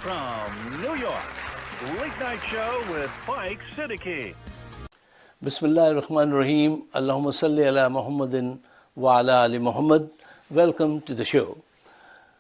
from New York, Late Night Show with Mike Siddiqui. Bismillahirrahmanirrahim. Allahumma salli ala Muhammadin wa ala ali Muhammad. Welcome to the show.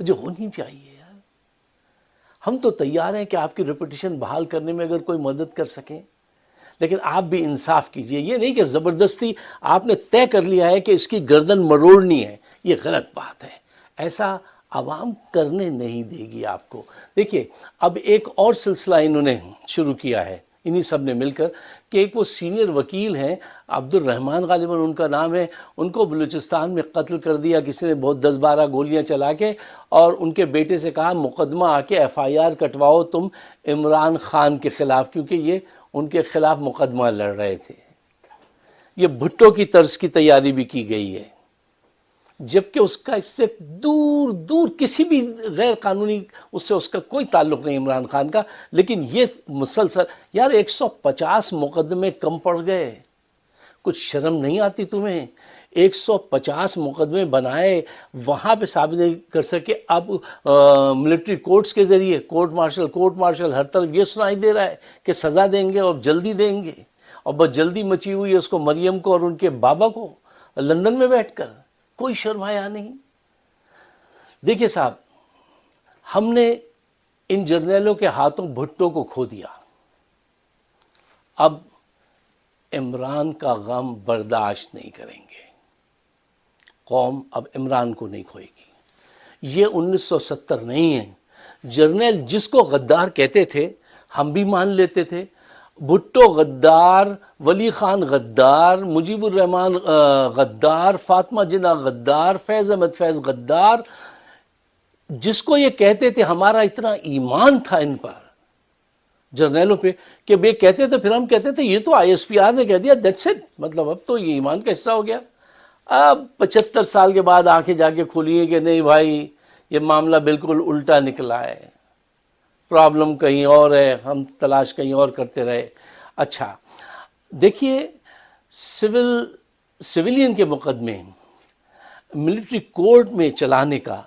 جو ہونی چاہیے یار. ہم تو تیار ہیں کہ آپ کی ریپوٹیشن بحال کرنے میں اگر کوئی مدد کر سکیں, لیکن آپ بھی انصاف کیجئے. یہ نہیں کہ زبردستی آپ نے طے کر لیا ہے کہ اس کی گردن مروڑنی ہے, یہ غلط بات ہے. ایسا عوام کرنے نہیں دے گی آپ کو. دیکھیے اب ایک اور سلسلہ انہوں نے شروع کیا ہے انہی سب نے مل کر, کہ ایک وہ سینئر وکیل ہیں عبد الرحمان غالباً ان کا نام ہے, ان کو بلوچستان میں قتل کر دیا کسی نے بہت 10-12 گولیاں چلا کے, اور ان کے بیٹے سے کہا مقدمہ آ کے ایف آئی آر کٹواؤ تم عمران خان کے خلاف, کیونکہ یہ ان کے خلاف مقدمہ لڑ رہے تھے. یہ بھٹو کی طرز کی تیاری بھی کی گئی ہے, جبکہ اس کا اس سے دور دور کسی بھی غیر قانونی اس کا کوئی تعلق نہیں عمران خان کا. لیکن یہ مسلسل یار 150 مقدمے کم پڑ گئے, کچھ شرم نہیں آتی تمہیں؟ 150 مقدمے بنائے, وہاں پہ ثابت نہیں کر سکے. اب ملٹری کورٹس کے ذریعے کورٹ مارشل ہر طرف یہ سنائی دے رہا ہے کہ سزا دیں گے اور جلدی دیں گے, اور بس جلدی مچی ہوئی ہے اس کو, مریم کو اور ان کے بابا کو, لندن میں بیٹھ کر. کوئی شرم حیا نہیں. دیکھیے صاحب, ہم نے ان جرنیلوں کے ہاتھوں بھٹو کو کھو دیا, اب عمران کا غم برداشت نہیں کریں گے. قوم اب عمران کو نہیں کھوئے گی. یہ 1970 نہیں ہے. جرنیل جس کو غدار کہتے تھے ہم بھی مان لیتے تھے. بھٹو غدار, ولی خان غدار, مجیب الرحمان غدار, فاطمہ جناح غدار, فیض احمد فیض غدار. جس کو یہ کہتے تھے, ہمارا اتنا ایمان تھا ان پر جرنیلوں پہ کہ بے کہتے تھے, پھر ہم کہتے تھے یہ تو آئی ایس پی آر نے کہہ دیا, دیٹس اٹ, مطلب اب تو یہ ایمان کا حصہ ہو گیا. اب 75 سال کے بعد آنکھیں جا کے کھولی ہیں کہ نہیں بھائی یہ معاملہ بالکل الٹا نکلا ہے, پرابلم کہیں اور ہے, ہم تلاش کہیں اور کرتے رہے. اچھا دیکھیے, سویلین کے مقدمے ملٹری کورٹ میں چلانے کا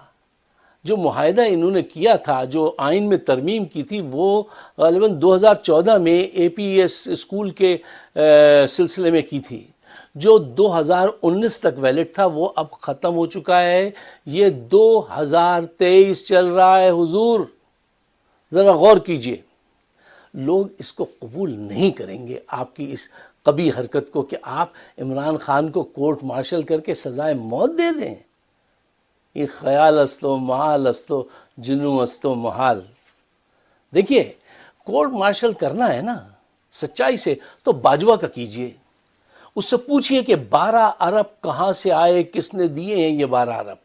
جو معاہدہ انہوں نے کیا تھا, جو آئین میں ترمیم کی تھی, وہ غالباً 2014 میں اے پی ایس اسکول کے سلسلے میں کی تھی, جو 2019 تک ویلڈ تھا, وہ اب ختم ہو چکا ہے. یہ 2023 چل رہا ہے حضور, ذرا غور کیجئے. لوگ اس کو قبول نہیں کریں گے, آپ کی اس قبیح حرکت کو, کہ آپ عمران خان کو کورٹ مارشل کر کے سزائے موت دے دیں. یہ خیال است و محال است و جنو است و محال. دیکھیے کورٹ مارشل کرنا ہے نا سچائی سے تو باجوہ کا کیجئے. اس سے پوچھئے کہ 12 ارب کہاں سے آئے, کس نے دیے ہیں یہ 12 ارب,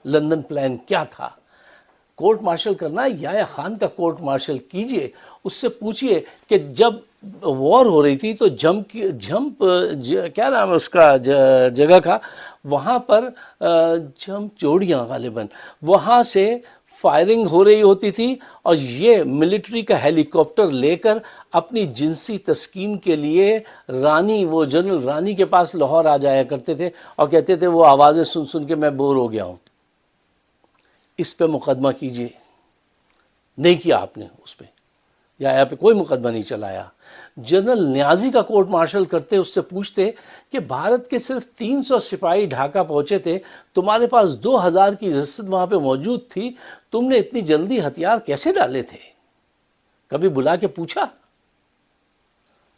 لندن پلان کیا تھا. کورٹ مارشل کرنا ہے, یا خان کا کورٹ مارشل کیجئے. اس سے پوچھئے کہ جب وار ہو رہی تھی تو جھمپ کیا نام ہے اس کا جگہ کا, وہاں پر جھمپ چوڑیاں غالباً, وہاں سے فائرنگ ہو رہی ہوتی تھی, اور یہ ملٹری کا ہیلی کاپٹر لے کر اپنی جنسی تسکین کے لیے رانی, وہ جنرل رانی کے پاس لاہور آ جایا کرتے تھے, اور کہتے تھے وہ آوازیں سن سن کے میں بور ہو گیا ہوں. اس پہ مقدمہ کیجئے. نہیں کیا آپ نے اس پہ, یا یہاں پہ کوئی مقدمہ نہیں چلایا. جنرل نیازی کا کورٹ مارشل کرتے, اس سے پوچھتے کہ بھارت کے صرف 300 سپاہی ڈھاکہ پہنچے تھے, تمہارے پاس 2000 کی رسد وہاں پہ موجود تھی, تم نے اتنی جلدی ہتھیار کیسے ڈالے تھے؟ کبھی بلا کے پوچھا؟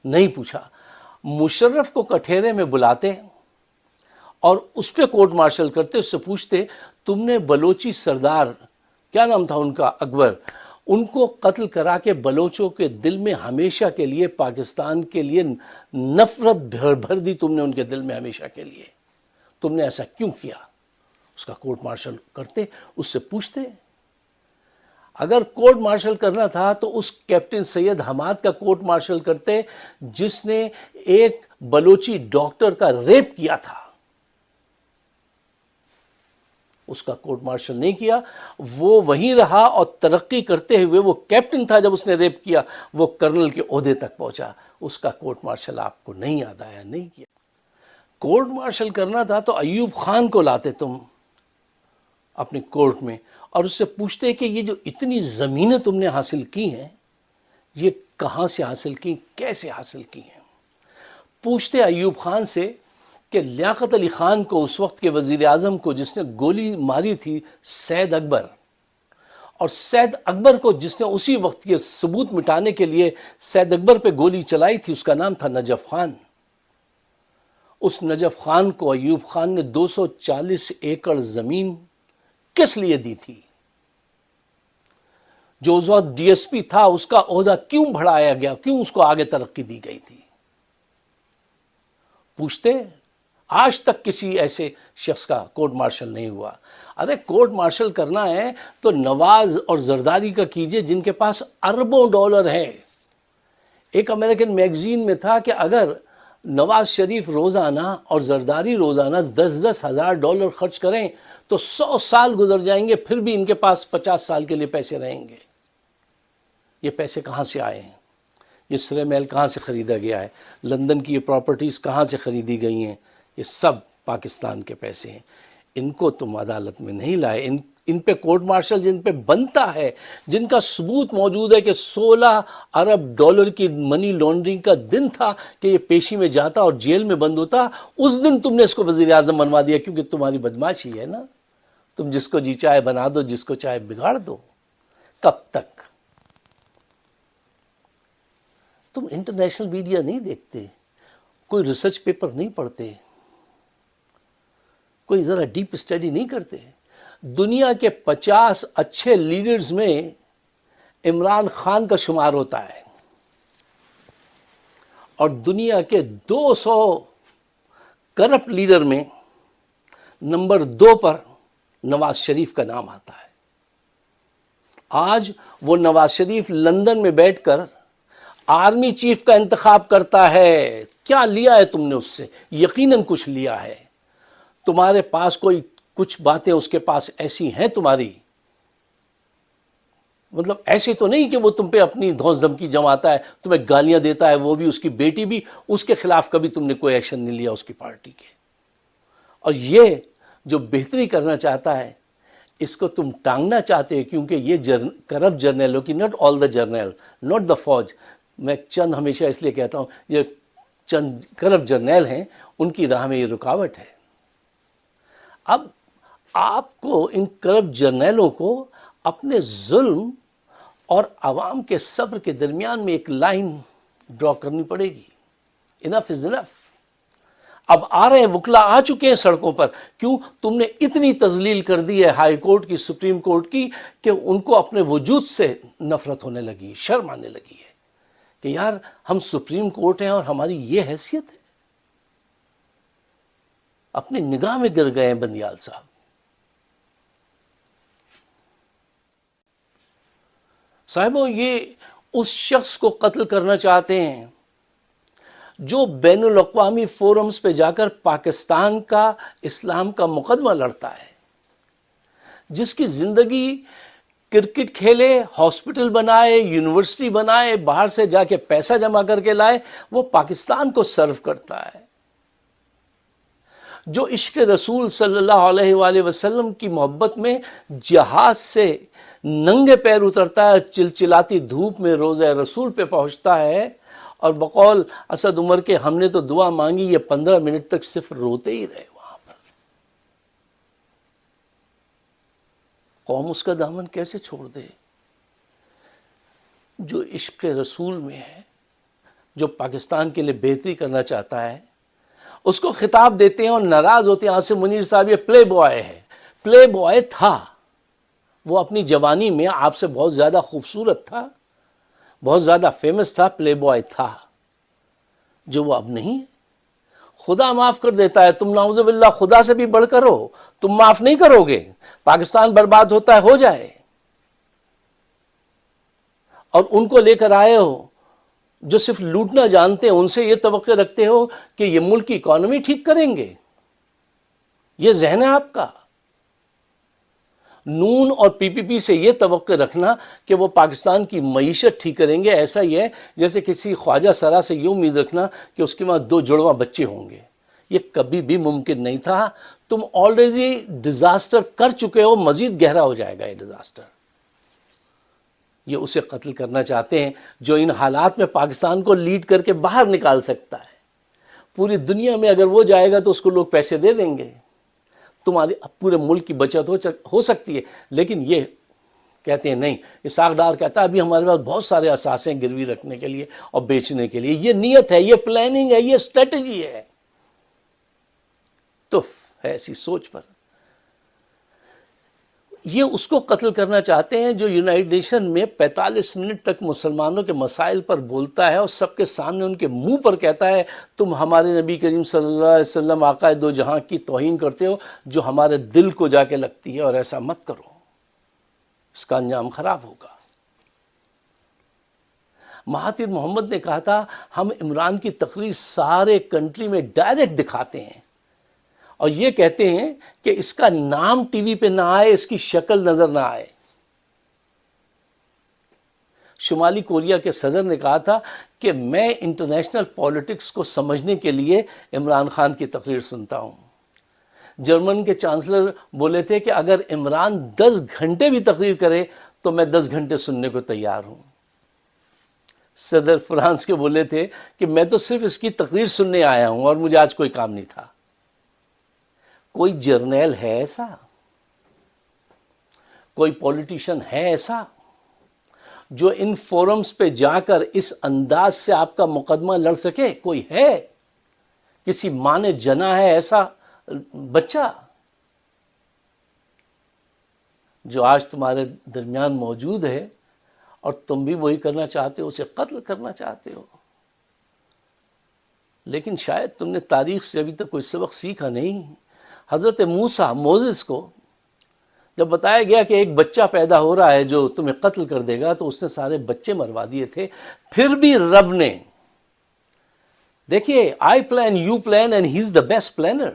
نہیں پوچھا. مشرف کو کٹھیرے میں بلاتے اور اس پہ کورٹ مارشل کرتے, اس سے پوچھتے تم نے بلوچی سردار, کیا نام تھا ان کا, اکبر, ان کو قتل کرا کے بلوچوں کے دل میں ہمیشہ کے لیے پاکستان کے لیے نفرت بھر دی تم نے ان کے دل میں ہمیشہ کے لیے, تم نے ایسا کیوں کیا؟ اس کا کورٹ مارشل کرتے, اس سے پوچھتے. اگر کورٹ مارشل کرنا تھا تو اس کیپٹن سید حماد کا کورٹ مارشل کرتے جس نے ایک بلوچی ڈاکٹر کا ریپ کیا تھا. اس کا کورٹ مارشل نہیں کیا, وہ وہیں رہا اور ترقی کرتے ہوئے, وہ کیپٹن تھا جب اس نے ریپ کیا, وہ کرنل کے عہدے تک پہنچا. اس کا کورٹ مارشل آپ کو نہیں یاد آیا, نہیں کیا. کورٹ مارشل کرنا تھا تو ایوب خان کو لاتے تم اپنے کورٹ میں, اور اس سے پوچھتے کہ یہ جو اتنی زمینیں تم نے حاصل کی ہیں یہ کہاں سے حاصل کی, کیسے حاصل کی ہیں. پوچھتے ایوب خان سے کہ لیاقت علی خان کو، اس وقت کے وزیر اعظم کو جس نے گولی ماری تھی سید اکبر، اور سید اکبر کو جس نے اسی وقت کے ثبوت مٹانے کے لیے سید اکبر پہ گولی چلائی تھی، اس کا نام تھا نجف خان. اس نجف خان کو ایوب خان نے 240 ایکڑ زمین کس لیے دی تھی؟ جو اس وقت ڈی ایس پی تھا اس کا عہدہ کیوں بڑھایا گیا، کیوں اس کو آگے ترقی دی گئی تھی؟ پوچھتے؟ آج تک کسی ایسے شخص کا کورٹ مارشل نہیں ہوا. ارے کورٹ مارشل کرنا ہے تو نواز اور زرداری کا کیجئے جن کے پاس اربوں ڈالر ہیں. ایک امریکن میگزین میں تھا کہ اگر نواز شریف روزانہ اور زرداری روزانہ 10-10 ہزار ڈالر خرچ کریں تو 100 سال گزر جائیں گے، پھر بھی ان کے پاس 50 سال کے لیے پیسے رہیں گے. یہ پیسے کہاں سے آئے ہیں؟ یہ سرے محل کہاں سے خریدا گیا ہے؟ لندن کی یہ پراپرٹیز کہاں سے خریدی گئی ہیں؟ یہ سب پاکستان کے پیسے ہیں. ان کو تم عدالت میں نہیں لائے. ان پہ کورٹ مارشل جن پہ بنتا ہے، جن کا ثبوت موجود ہے کہ 16 ارب ڈالر کی منی لانڈرنگ کا دن تھا کہ یہ پیشی میں جاتا اور جیل میں بند ہوتا، اس دن تم نے اس کو وزیر اعظم بنوا دیا کیونکہ تمہاری بدماشی ہے نا. تم جس کو جی چاہے بنا دو، جس کو چاہے بگاڑ دو. کب تک؟ تم انٹرنیشنل میڈیا نہیں دیکھتے، کوئی ریسرچ پیپر نہیں پڑھتے، کوئی ذرا ڈیپ اسٹڈی نہیں کرتے. دنیا کے 50 اچھے لیڈرز میں عمران خان کا شمار ہوتا ہے، اور دنیا کے 200 کرپٹ لیڈر میں نمبر 2 پر نواز شریف کا نام آتا ہے. آج وہ نواز شریف لندن میں بیٹھ کر آرمی چیف کا انتخاب کرتا ہے. کیا لیا ہے تم نے اس سے؟ یقیناً کچھ لیا ہے. تمہارے پاس کوئی کچھ باتیں اس کے پاس ایسی ہیں تمہاری، مطلب ایسے تو نہیں کہ وہ تم پہ اپنی دھوس دھمکی جماتا ہے، تمہیں گالیاں دیتا ہے، وہ بھی اس کی بیٹی بھی، اس کے خلاف کبھی تم نے کوئی ایکشن نہیں لیا اس کی پارٹی کے. اور یہ جو بہتری کرنا چاہتا ہے اس کو تم ٹانگنا چاہتے ہیں، کیونکہ یہ کرپٹ جرنیلوں کی، not all the Jarnail, not the فوج، میں چند ہمیشہ اس لیے کہتا ہوں یہ چند کرپٹ جرنیل ہیں، ان کی راہ میں یہ رکاوٹ ہے. اب آپ کو ان کرپٹ جرنیلوں کو اپنے ظلم اور عوام کے صبر کے درمیان میں ایک لائن ڈرا کرنی پڑے گی. انف از انف. اب آ رہے ہیں وکلا، آ چکے ہیں سڑکوں پر. کیوں؟ تم نے اتنی تذلیل کر دی ہے ہائی کورٹ کی، سپریم کورٹ کی، کہ ان کو اپنے وجود سے نفرت ہونے لگی، شرم آنے لگی ہے کہ یار ہم سپریم کورٹ ہیں اور ہماری یہ حیثیت ہے. اپنی نگاہ میں گر گئے ہیں بندیال صاحب. صاحبوں، یہ اس شخص کو قتل کرنا چاہتے ہیں جو بین الاقوامی فورمز پہ جا کر پاکستان کا، اسلام کا مقدمہ لڑتا ہے، جس کی زندگی کرکٹ کھیلے، ہاسپٹل بنائے، یونیورسٹی بنائے، باہر سے جا کے پیسہ جمع کر کے لائے، وہ پاکستان کو سرو کرتا ہے. جو عشق رسول صلی اللہ علیہ وآلہ وسلم کی محبت میں جہاز سے ننگے پیر اترتا ہے، چلچلاتی دھوپ میں روضہ رسول پہ پہنچتا ہے، اور بقول اسد عمر کے ہم نے تو دعا مانگی، یہ 15 منٹ تک صرف روتے ہی رہے وہاں پر. قوم اس کا دامن کیسے چھوڑ دے؟ جو عشق رسول میں ہے، جو پاکستان کے لیے بہتری کرنا چاہتا ہے، اس کو خطاب دیتے ہیں اور ناراض ہوتے ہیں. عاصم منیر صاحب یہ پلے بوائے ہے. پلے بوائے تھا، وہ اپنی جوانی میں آپ سے بہت زیادہ خوبصورت تھا، بہت زیادہ فیمس تھا، پلے بوائے تھا، جو وہ اب نہیں. خدا معاف کر دیتا ہے. تم نعوذ باللہ خدا سے بھی بڑھ کر ہو، تم معاف نہیں کرو گے. پاکستان برباد ہوتا ہے، ہو جائے. اور ان کو لے کر آئے ہو جو صرف لوٹنا جانتے ہیں، ان سے یہ توقع رکھتے ہو کہ یہ ملک کی اکانومی ٹھیک کریں گے. یہ ذہن ہے آپ کا. نون اور پی پی پی سے یہ توقع رکھنا کہ وہ پاکستان کی معیشت ٹھیک کریں گے، ایسا ہی ہے جیسے کسی خواجہ سرا سے یہ امید رکھنا کہ اس کے وہاں 2 جڑواں بچے ہوں گے. یہ کبھی بھی ممکن نہیں تھا. تم آلریڈی ڈیزاسٹر کر چکے ہو، مزید گہرا ہو جائے گا یہ ڈیزاسٹر. یہ اسے قتل کرنا چاہتے ہیں جو ان حالات میں پاکستان کو لیڈ کر کے باہر نکال سکتا ہے. پوری دنیا میں اگر وہ جائے گا تو اس کو لوگ پیسے دے دیں گے، تمہارے پورے ملک کی بچت ہو سکتی ہے. لیکن یہ کہتے ہیں نہیں، اسحاق ڈار کہتا ہے ابھی ہمارے پاس بہت سارے اثاثے ہیں گروی رکھنے کے لیے اور بیچنے کے لیے. یہ نیت ہے، یہ پلاننگ ہے، یہ اسٹریٹجی ہے. تو ہے ایسی سوچ پر یہ اس کو قتل کرنا چاہتے ہیں جو یونائٹڈ نیشن میں 45 منٹ تک مسلمانوں کے مسائل پر بولتا ہے اور سب کے سامنے ان کے منہ پر کہتا ہے تم ہمارے نبی کریم صلی اللہ علیہ وسلم آقا دو جہاں کی توہین کرتے ہو جو ہمارے دل کو جا کے لگتی ہے، اور ایسا مت کرو، اس کا انجام خراب ہوگا. مہاتیر محمد نے کہا تھا ہم عمران کی تقریر سارے کنٹری میں ڈائریکٹ دکھاتے ہیں اور یہ کہتے ہیں کہ اس کا نام ٹی وی پہ نہ آئے، اس کی شکل نظر نہ آئے. شمالی کوریا کے صدر نے کہا تھا کہ میں انٹرنیشنل پالیٹکس کو سمجھنے کے لیے عمران خان کی تقریر سنتا ہوں. جرمن کے چانسلر بولے تھے کہ اگر عمران 10 گھنٹے بھی تقریر کرے تو میں 10 گھنٹے سننے کو تیار ہوں. صدر فرانس کے بولے تھے کہ میں تو صرف اس کی تقریر سننے آیا ہوں اور مجھے آج کوئی کام نہیں تھا. کوئی جرنیل ہے ایسا، کوئی پولیٹیشین ہے ایسا جو ان فورمز پہ جا کر اس انداز سے آپ کا مقدمہ لڑ سکے؟ کوئی ہے؟ کسی ماں نے جنا ہے ایسا بچہ جو آج تمہارے درمیان موجود ہے اور تم بھی وہی کرنا چاہتے ہو، اسے قتل کرنا چاہتے ہو؟ لیکن شاید تم نے تاریخ سے ابھی تک کوئی سبق سیکھا نہیں. حضرت موسیٰ کو جب بتایا گیا کہ ایک بچہ پیدا ہو رہا ہے جو تمہیں قتل کر دے گا تو اس نے سارے بچے مروا دیے تھے. پھر بھی رب نے، دیکھیے I plan you plan and he is the best planner,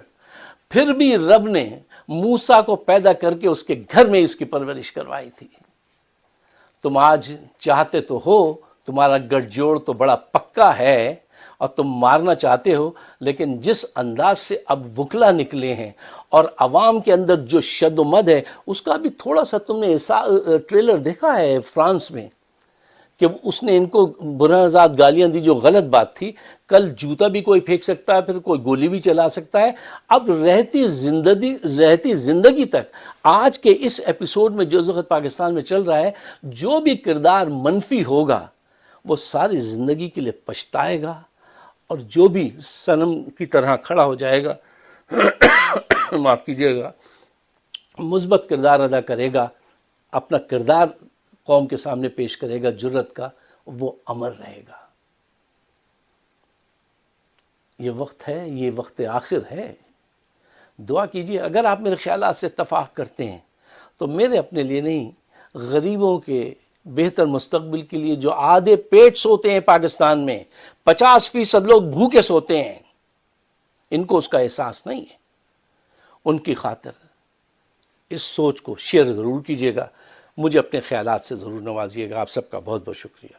پھر بھی رب نے موسیٰ کو پیدا کر کے اس کے گھر میں اس کی پرورش کروائی تھی. تم آج چاہتے تو ہو، تمہارا گٹھ جوڑ تو بڑا پکا ہے اور تم مارنا چاہتے ہو، لیکن جس انداز سے اب وکلا نکلے ہیں اور عوام کے اندر جو شد و مد ہے، اس کا بھی تھوڑا سا تم نے ٹریلر دیکھا ہے فرانس میں کہ اس نے ان کو برہنہ گالیاں دی جو غلط بات تھی. کل جوتا بھی کوئی پھینک سکتا ہے، پھر کوئی گولی بھی چلا سکتا ہے. اب رہتی زندگی تک آج کے اس ایپیسوڈ میں جو وقت پاکستان میں چل رہا ہے، جو بھی کردار منفی ہوگا وہ ساری زندگی کے لیے پچھتائے گا، اور جو بھی صنم کی طرح کھڑا ہو جائے گا معاف کیجیے گا، مثبت کردار ادا کرے گا، اپنا کردار قوم کے سامنے پیش کرے گا جرت کا، وہ امر رہے گا. یہ وقت ہے، یہ وقت آخر ہے. دعا کیجیے. اگر آپ میرے خیالات سے اتفاق کرتے ہیں تو میرے اپنے لیے نہیں، غریبوں کے بہتر مستقبل کے لیے جو آدھے پیٹ سوتے ہیں پاکستان میں، 50% لوگ بھوکے سوتے ہیں، ان کو اس کا احساس نہیں ہے، ان کی خاطر اس سوچ کو شیئر ضرور کیجیے گا. مجھے اپنے خیالات سے ضرور نوازیے گا. آپ سب کا بہت بہت شکریہ.